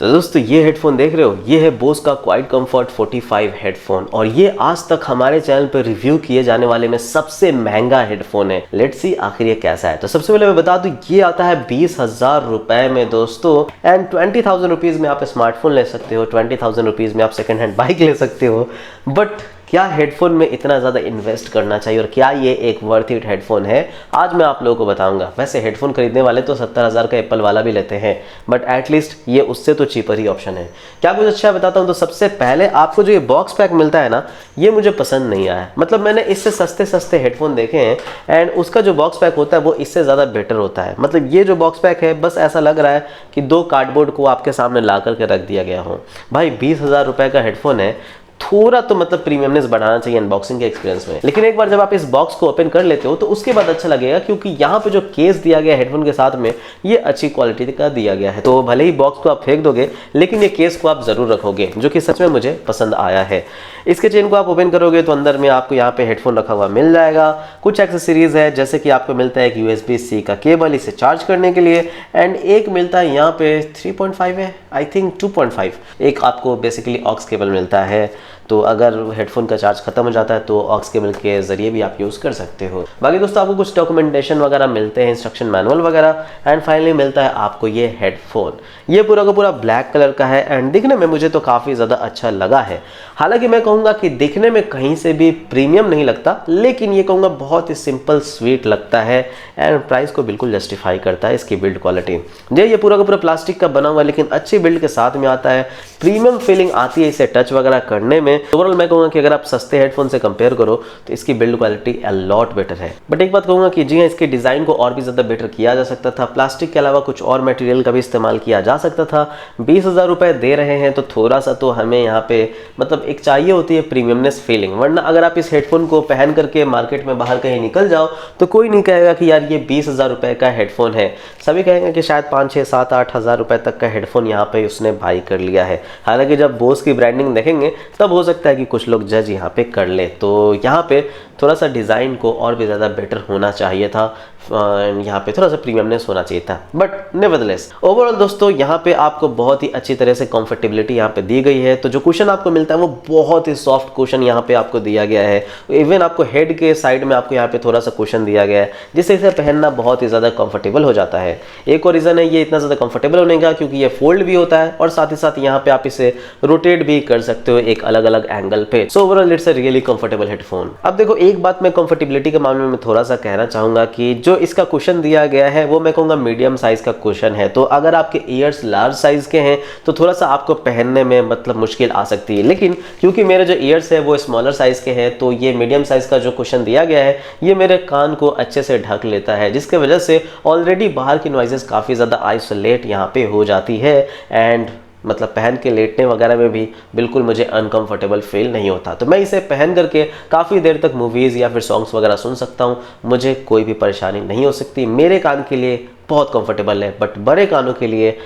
तो दोस्तों ये हेडफोन देख रहे हो, ये है बोस का क्वाइट कंफर्ट 45 हेडफोन और ये आज तक हमारे चैनल पर रिव्यू किए जाने वाले में सबसे महंगा हेडफोन है। लेट्स सी आखिर ये कैसा है। तो सबसे पहले मैं बता दूं, ये आता है 20,000 रुपए में दोस्तों, एंड 20,000 रुपीज में आप स्मार्टफोन ले सकते हो, 20,000 रुपीज में आप सेकंड हैंड बाइक ले सकते हो। बट क्या हेडफोन में इतना ज़्यादा इन्वेस्ट करना चाहिए और क्या ये एक वर्थ इट हेडफोन है, आज मैं आप लोगों को बताऊंगा। वैसे हेडफोन खरीदने वाले तो 70,000 का एप्पल वाला भी लेते हैं, बट एटलीस्ट ये उससे तो चीपर ही ऑप्शन है। क्या कुछ अच्छा बताता हूँ। तो सबसे पहले आपको जो ये बॉक्स पैक मिलता है ना, ये मुझे पसंद नहीं आया। मतलब मैंने इससे सस्ते सस्ते हेडफोन देखे हैं एंड उसका जो बॉक्स पैक होता है वो इससे ज़्यादा बेटर होता है। मतलब ये जो बॉक्स पैक है, बस ऐसा लग रहा है कि दो कार्डबोर्ड को आपके सामने ला करके रख दिया गया हो। भाई 20,000 रुपए का हेडफोन है, थोड़ा तो मतलब प्रीमियमनेस बढ़ाना चाहिए अनबॉक्सिंग के एक्सपीरियंस में। लेकिन एक बार जब आप इस बॉक्स को ओपन कर लेते हो तो उसके बाद अच्छा लगेगा, क्योंकि यहाँ पे जो केस दिया गया हेडफोन के साथ में, ये अच्छी क्वालिटी का दिया गया है। तो भले ही बॉक्स को आप फेंक दोगे, लेकिन ये केस को आप जरूर रखोगे, जो कि सच में मुझे पसंद आया है। इसके चेन को आप ओपन करोगे तो अंदर में आपको यहाँ पे हेडफोन रखा हुआ मिल जाएगा। कुछ एक्सेसरीज है, जैसे कि आपको मिलता है एक USB-C का केबल इसे चार्ज करने के लिए, एंड एक मिलता है यहाँ पे 3.5 है, आई थिंक 2.5, एक आपको बेसिकली ऑक्स केबल मिलता है। तो अगर हेडफोन का चार्ज खत्म हो जाता है तो ऑक्स केबल के जरिए भी आप यूज़ कर सकते हो। बाकी दोस्तों आपको कुछ डॉक्यूमेंटेशन वगैरह मिलते हैं, इंस्ट्रक्शन मैनुअल वगैरह, एंड फाइनली मिलता है आपको ये हेडफोन। ये पूरा का पूरा ब्लैक कलर का है एंड दिखने में मुझे तो काफ़ी ज़्यादा अच्छा लगा है। हालांकि मैं कहूँगा कि दिखने में कहीं से भी प्रीमियम नहीं लगता, लेकिन ये कहूँगा बहुत ही सिंपल स्वीट लगता है एंड प्राइस को बिल्कुल जस्टिफाई करता है इसकी बिल्ड क्वालिटी। ये पूरा का पूरा प्लास्टिक का बना हुआ है, लेकिन अच्छी बिल्ड के साथ में आता है। प्रीमियम फीलिंग आती है इसे टच वगैरह करने में। ओवरऑल मैं कहूँगा कि अगर आप सस्ते हेडफोन से कंपेयर करो तो इसकी build quality a lot better है। बट एक बात कहूँगा कि जी हाँ, इसके डिज़ाइन को और भी ज़्यादा बेटर किया जा सकता था। प्लास्टिक के अलावा कुछ और मटेरियल का भी इस्तेमाल किया जा सकता था। 20,000 रुपये दे रहे हैं तो थोड़ा सा तो हमें यहाँ पे मतलब एक चाहिए होती है प्रीमियमनेस फीलिंग। वरना अगर आप इस हेडफोन को पहन करके मार्केट में बाहर कहीं निकल जाओ तो कोई नहीं कहेगा कि यार ये 20,000 रुपये का हेडफोन है। सभी कहेंगे कि शायद 5, 6, 7, 8,000 रुपये तक का हेडफोन यहाँ पे उसने बाई कर लिया है। हालांकि जब बोस की ब्रांडिंग देखेंगे तब हो सकता है कि कुछ लोग जज यहाँ पे कर ले। तो यहाँ पे थोड़ा सा डिज़ाइन को और भी ज़्यादा बेटर होना चाहिए था, यहाँ पे थोड़ा सा प्रीमियमनेस होना चाहिए था। बट नेवरदलेस ओवरऑल दोस्तों यहाँ पे आपको बहुत ही अच्छी तरह से कंफर्टेबिलिटी यहाँ पे दी गई है। तो जो कुशन आपको मिलता है वो बहुत ही सॉफ्ट कुशन यहाँ पे आपको दिया गया है। इवन आपको हेड के साइड में आपको यहाँ पे थोड़ा सा कुशन दिया गया है, जिससे इसे पहनना बहुत ही ज़्यादा कंफर्टेबल हो जाता है। एक और रीज़न है ये इतना ज़्यादा कंफर्टेबल होने का, क्योंकि ये फोल्ड भी होता है और साथ ही साथ यहाँ पे आप इसे रोटेट भी कर सकते हो एक अलग अलग एंगल पे। So overall it's a really comfortable headphone. अब देखो एक बात मैं कंफर्टेबिलिटी के मामले में थोड़ा सा कहना चाहूँगा कि जो इसका कुशन दिया गया है वो मैं कहूँगा मीडियम साइज का कुशन है। तो अगर आपके ईयर्स लार्ज साइज के हैं तो थोड़ा सा आपको पहनने में मतलब मुश्किल आ सकती है, लेकिन क्योंकि मेरे जो ईयर्स है वो स्मॉलर साइज के हैं तो ये मीडियम साइज का जो कुशन दिया गया है ये मेरे कान को अच्छे से ढक लेता है, जिसके वजह से ऑलरेडी बाहर की नॉइजेस काफ़ी ज़्यादा आइसोलेट यहाँ पे हो जाती है एंड मतलब पहन के लेटने वगैरह में भी बिल्कुल मुझे अनकंफर्टेबल फील नहीं होता। तो मैं इसे पहन करके काफ़ी देर तक मूवीज़ या फिर सॉन्ग्स वगैरह सुन सकता हूँ, मुझे कोई भी परेशानी नहीं हो सकती। मेरे कान के लिए बहुत कंफर्टेबल है, बट बड़े कानों के लिए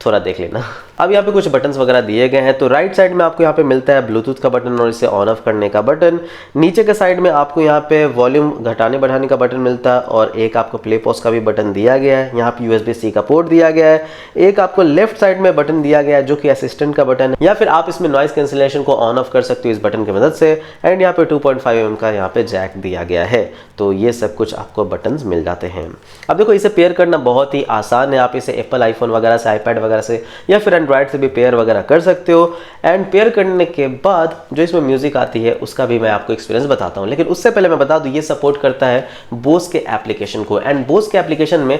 थोड़ा देख लेना। अब यहाँ पे कुछ बटन्स वगैरह दिए गए हैं। तो राइट साइड में आपको यहाँ पे मिलता है ब्लूटूथ का बटन और इसे ऑन ऑफ करने का बटन। नीचे के साइड में आपको यहाँ पे वॉल्यूम घटाने बढ़ाने का बटन मिलता है और एक आपको प्ले पॉज का भी बटन दिया गया है। यहाँ पे USB-C का पोर्ट दिया गया है। एक आपको लेफ्ट साइड में बटन दिया गया है जो कि असिस्टेंट का बटन है, या फिर आप इसमें नॉइस कैंसिलेशन को ऑन ऑफ कर सकते हो इस बटन की मदद से। एंड यहाँ पे 2.5 mm का यहाँ पे जैक दिया गया है। तो ये सब कुछ आपको बटन्स मिल जाते हैं। अब देखो इसे पेयर करना बहुत ही आसान है। आप इसे एप्पल आईफोन वगैरह से, आईपैड वगैरह से या फिर एंड्रॉयड से भी पेयर वगैरह कर सकते हो। एंड पेयर करने के बाद जो इसमें म्यूजिक आती है उसका भी मैं आपको एक्सपीरियंस बताता हूँ, लेकिन उससे पहले मैं बता दूँ ये सपोर्ट करता है बोस के एप्लीकेशन को। एंड बोस के एप्लीकेशन में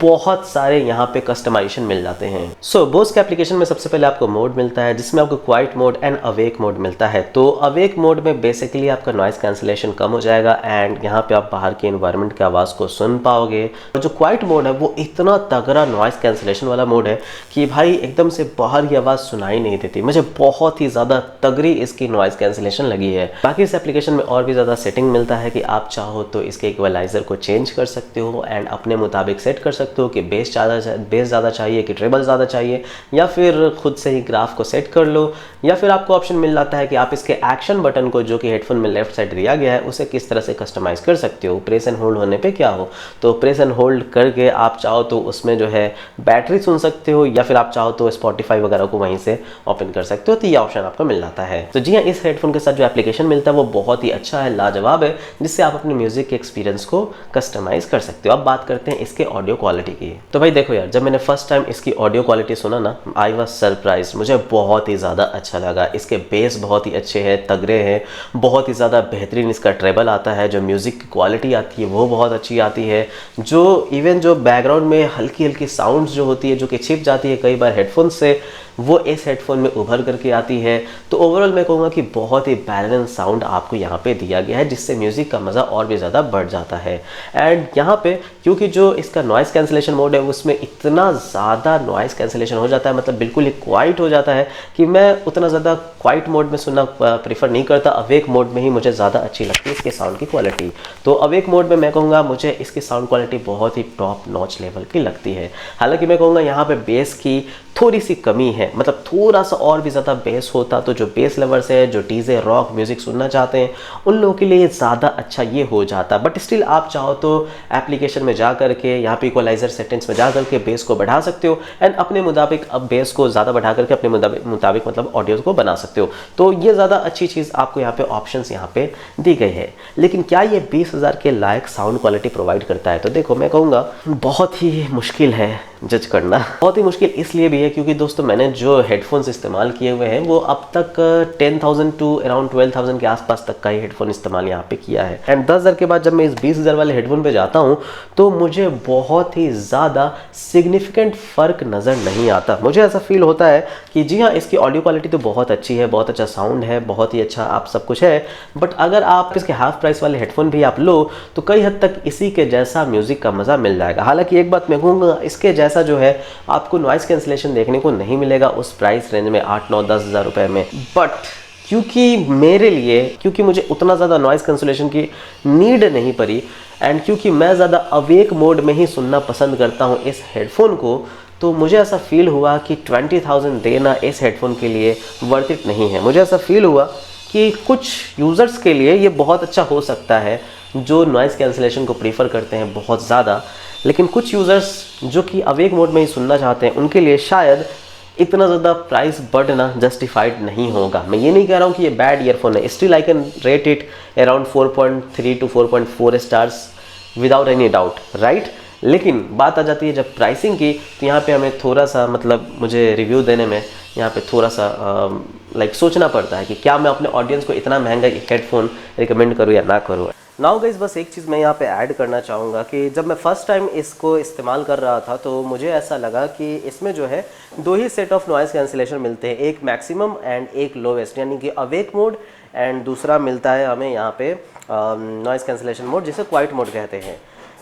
बहुत सारे यहाँ पे कस्टमाइजेशन मिल जाते हैं। सो बोस के एप्लीकेशन में सबसे पहले आपको मोड मिलता है जिसमें आपको quite mode and awake mode मिलता है। तो अवेक मोड में बेसिकली आपका नॉइस कैंसिलेशन कम हो जाएगा एंड यहाँ पे आप बाहर के एनवायरनमेंट की आवाज़ को सुन पाओगे। और जो क्वाइट मोड है वो इतना तगड़ा नॉइस कैंसिलेशन वाला मोड है कि भाई एकदम से बाहर की आवाज़ सुनाई नहीं देती। मुझे बहुत ही ज़्यादा तगड़ी इसकी नॉइस कैंसिलेशन लगी है। बाकी इस एप्लीकेशन में और भी ज़्यादा सेटिंग मिलता है कि आप चाहो तो इसके इक्वलाइजर को चेंज कर सकते हो एंड अपने मुताबिक सेट कर सकते हो कि बेस ज़्यादा चाहिए कि ट्रेबल ज़्यादा चाहिए, या फिर खुद से ही ग्राफ को सेट कर लो। या फिर आपको ऑप्शन मिल जाता है कि आप इसके एक्शन बटन को जो कि हेडफोन में लेफ्ट साइड दिया गया है उसे किस तरह से कस्टमाइज कर सकते हो। प्रेस एंड होल्ड होने पे क्या हो, तो प्रेस एंड होल्ड करके आप चाहो तो उसमें जो है बैटरी सुन सकते हो, या फिर आप चाहो तो स्पॉटिफाई स्पॉटिफाई वगैरह को वहीं से ओपन कर सकते हो, तो ये ऑप्शन आपको मिल जाता है। तो जी हाँ, इस हेडफोन के साथ जो एप्लीकेशन मिलता है वो बहुत ही अच्छा है, लाजवाब है, जिससे आप अपने म्यूजिक के एक्सपीरियंस को कस्टमाइज कर सकते हो। अब बात करते हैं इसके ऑडियो क्वालिटी की। तो भाई देखो यार, जब मैंने फर्स्ट टाइम इसकी ऑडियो क्वालिटी सुना ना, आई वाज सरप्राइज, मुझे बहुत ही ज़्यादा अच्छा लगा। इसके बेस बहुत ही अच्छे हैं, तगड़े हैं, बहुत ही ज़्यादा बेहतरीन इसका ट्रेबल आता है, जो म्यूज़िक की क्वालिटी आती है वो बहुत अच्छी आती है। जो इवन जो बैकग्राउंड में हल्की हल्की साउंड्स जो होती है, जो कि छिप जाती है कई बार हेडफोन से, वो इस हेडफोन में उभर करके आती है। तो ओवरऑल मैं कहूँगा कि बहुत ही बैलेंस साउंड आपको यहाँ पे दिया गया है, जिससे म्यूज़िक का मज़ा और भी ज़्यादा बढ़ जाता है। एंड यहाँ पे क्योंकि जो इसका नॉइज़ कैंसिलेशन मोड है उसमें इतना ज़्यादा नॉइज़ कैंसिलेशन हो जाता है, मतलब बिल्कुल ही क्वाइट हो जाता है, कि मैं उतना ज़्यादा क्वाइट मोड में सुनना प्रीफर नहीं करता। अवेक मोड में ही मुझे ज़्यादा अच्छी लगती है इसके साउंड की क्वालिटी। तो अवेक मोड में मैं कहूँगा मुझे इसकी साउंड क्वालिटी बहुत ही टॉप नॉच लेवल की लगती है। हालांकि मैं कहूँगा यहाँ पे बेस की थोड़ी सी कमी है, मतलब थोड़ा सा और भी ज़्यादा बेस होता तो जो बेस लवर्स है, जो डीजे रॉक म्यूज़िक सुनना चाहते हैं, उन लोगों के लिए ज़्यादा अच्छा ये हो जाता। बट स्टिल आप चाहो तो एप्लीकेशन में जा करके यहाँ पे इक्वलाइजर सेटिंग्स में जा करके बेस को बढ़ा सकते हो, एंड अपने मुताबिक अब बेस को ज़्यादा बढ़ा करके अपने मुताबिक मतलब ऑडियो को बना सकते हो। तो ये ज़्यादा अच्छी चीज़ आपको यहाँ पे ऑप्शंस यहाँ पे दी गई है। लेकिन क्या ये 20,000 के लायक साउंड क्वालिटी प्रोवाइड करता है? तो देखो मैं कहूँगा बहुत ही मुश्किल है जज करना। बहुत ही मुश्किल इसलिए भी है क्योंकि दोस्तों मैंने जो हेडफोन्स इस्तेमाल किए हुए हैं वो अब तक 10,000 टू अराउंड 12,000 के आसपास तक का ही हेडफोन इस्तेमाल यहाँ पे किया है। एंड 10,000 के बाद जब मैं इस 20,000 वाले हेडफोन पे जाता हूँ तो मुझे बहुत ही ज़्यादा सिग्निफिकेंट फ़र्क नज़र नहीं आता। मुझे ऐसा फील होता है कि जी हाँ, इसकी ऑडियो क्वालिटी तो बहुत अच्छी है, बहुत अच्छा साउंड है, बहुत ही अच्छा आप सब कुछ है, बट अगर आप इसके हाफ प्राइस वाले हेडफोन भी आप लो तो कई हद तक इसी के जैसा म्यूज़िक का मज़ा मिल जाएगा। हालांकि एक बात मैं कहूँगा, इसके जैसा जो है आपको नॉइस कैंसिलेशन देखने को नहीं मिलेगा उस प्राइस रेंज में 8-9-10 हज़ार रुपए में। बट क्योंकि मेरे लिए, क्योंकि मुझे उतना ज़्यादा नॉइस कैंसिलेशन की नीड नहीं पड़ी, एंड क्योंकि मैं ज़्यादा अवेक मोड में ही सुनना पसंद करता हूँ इस हेडफोन को, तो मुझे ऐसा फील हुआ कि 20,000 देना इस हेडफोन के लिए वर्थ इट नहीं है। मुझे ऐसा फील हुआ कि कुछ यूज़र्स के लिए ये बहुत अच्छा हो सकता है जो नॉइज़ कैंसिलेशन को प्रीफर करते हैं बहुत ज़्यादा, लेकिन कुछ यूज़र्स जो कि अवेक मोड में ही सुनना चाहते हैं उनके लिए शायद इतना ज़्यादा प्राइस बढ़ना जस्टिफाइड नहीं होगा। मैं ये नहीं कह रहा हूँ कि ये बैड ईयरफोन है, still I can rate it around 4.3 to 4.4 stars without any doubt, right. लेकिन बात आ जाती है जब प्राइसिंग की, तो यहाँ पे हमें थोड़ा सा मतलब मुझे रिव्यू देने में यहाँ पे थोड़ा सा लाइक सोचना पड़ता है कि क्या मैं अपने ऑडियंस को इतना महंगा हेडफोन रिकमेंड करूँ या ना करूँ। नाउ गाइस, बस एक चीज़ मैं यहाँ पे ऐड करना चाहूँगा कि जब मैं फ़र्स्ट टाइम इसको इस्तेमाल कर रहा था तो मुझे ऐसा लगा कि इसमें जो है दो ही सेट ऑफ नॉइज़ कैंसिलेशन मिलते हैं, एक मैक्सिमम एंड एक लोवेस्ट, यानी कि अवेक मोड, एंड दूसरा मिलता है हमें यहाँ पे नॉइज़ कैंसिलेशन मोड, जिसे क्वाइट मोड कहते हैं।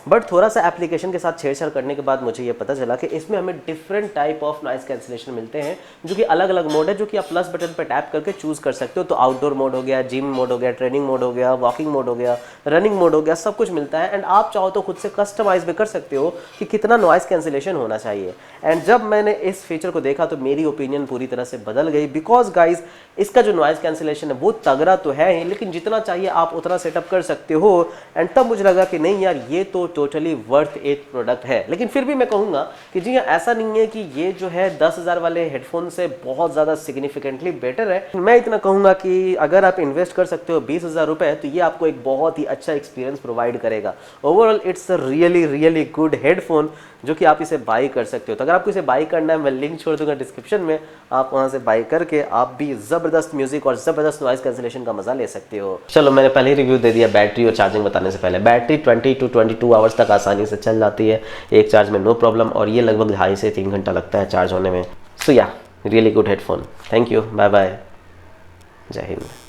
बट थोड़ा सा एप्लीकेशन के साथ छेड़छाड़ करने के बाद मुझे ये पता चला कि इसमें हमें different type of noise cancellation मिलते हैं, जो कि अलग अलग मोड है, जो कि आप प्लस बटन पर टैप करके चूज़ कर सकते हो। तो आउटडोर मोड हो गया, जिम मोड हो गया, ट्रेनिंग मोड हो गया, वॉकिंग मोड हो गया, रनिंग मोड हो गया, सब कुछ मिलता है। एंड आप चाहो तो खुद से कस्टमाइज भी कर सकते हो कि कितना नॉइज़ कैंसिलेशन होना चाहिए। एंड जब मैंने इस फीचर को देखा तो मेरी ओपिनियन पूरी तरह से बदल गई, बिकॉज गाइज इसका जो नॉइज़ कैंसिलेशन है वो तगड़ा तो है ही, लेकिन जितना चाहिए आप उतना सेटअप कर सकते हो। एंड तब मुझे लगा कि नहीं यार, ये तो टोटली वर्थ एक प्रोडक्ट है। लेकिन फिर भी मैं कहूँगा कि जी हाँ, ऐसा नहीं है कि ये जो है 10,000 वाले हेडफोन से बहुत ज़्यादा सिग्निफिकेंटली बेटर है। मैं इतना कहूँगा कि अगर आप इन्वेस्ट कर सकते हो 20,000 रुपये, तो ये आपको एक बहुत ही अच्छा एक्सपीरियंस प्रोवाइड करेगा। Overall it's a really good headphone, जो कि आप इसे बाई कर सकते हो। तो अगर आपको इसे बाई करना है, मैं लिंक छोड़ दूंगा डिस्क्रिप्शन में, आप वहाँ से बाई करके आप भी ज़बरदस्त म्यूजिक और ज़बरदस्त नॉइज़ कैंसिलेशन का मजा ले सकते हो। चलो, मैंने पहले ही रिव्यू दे दिया बैटरी और चार्जिंग बताने से पहले। बैटरी 20 to 22 आवर्स तक आसानी से चल जाती है एक चार्ज में, नो प्रॉब्लम, और ये लगभग 2.5 से 3 घंटा लगता है चार्ज होने में। So yeah, really good headphone. Thank you, bye bye, जय हिंद।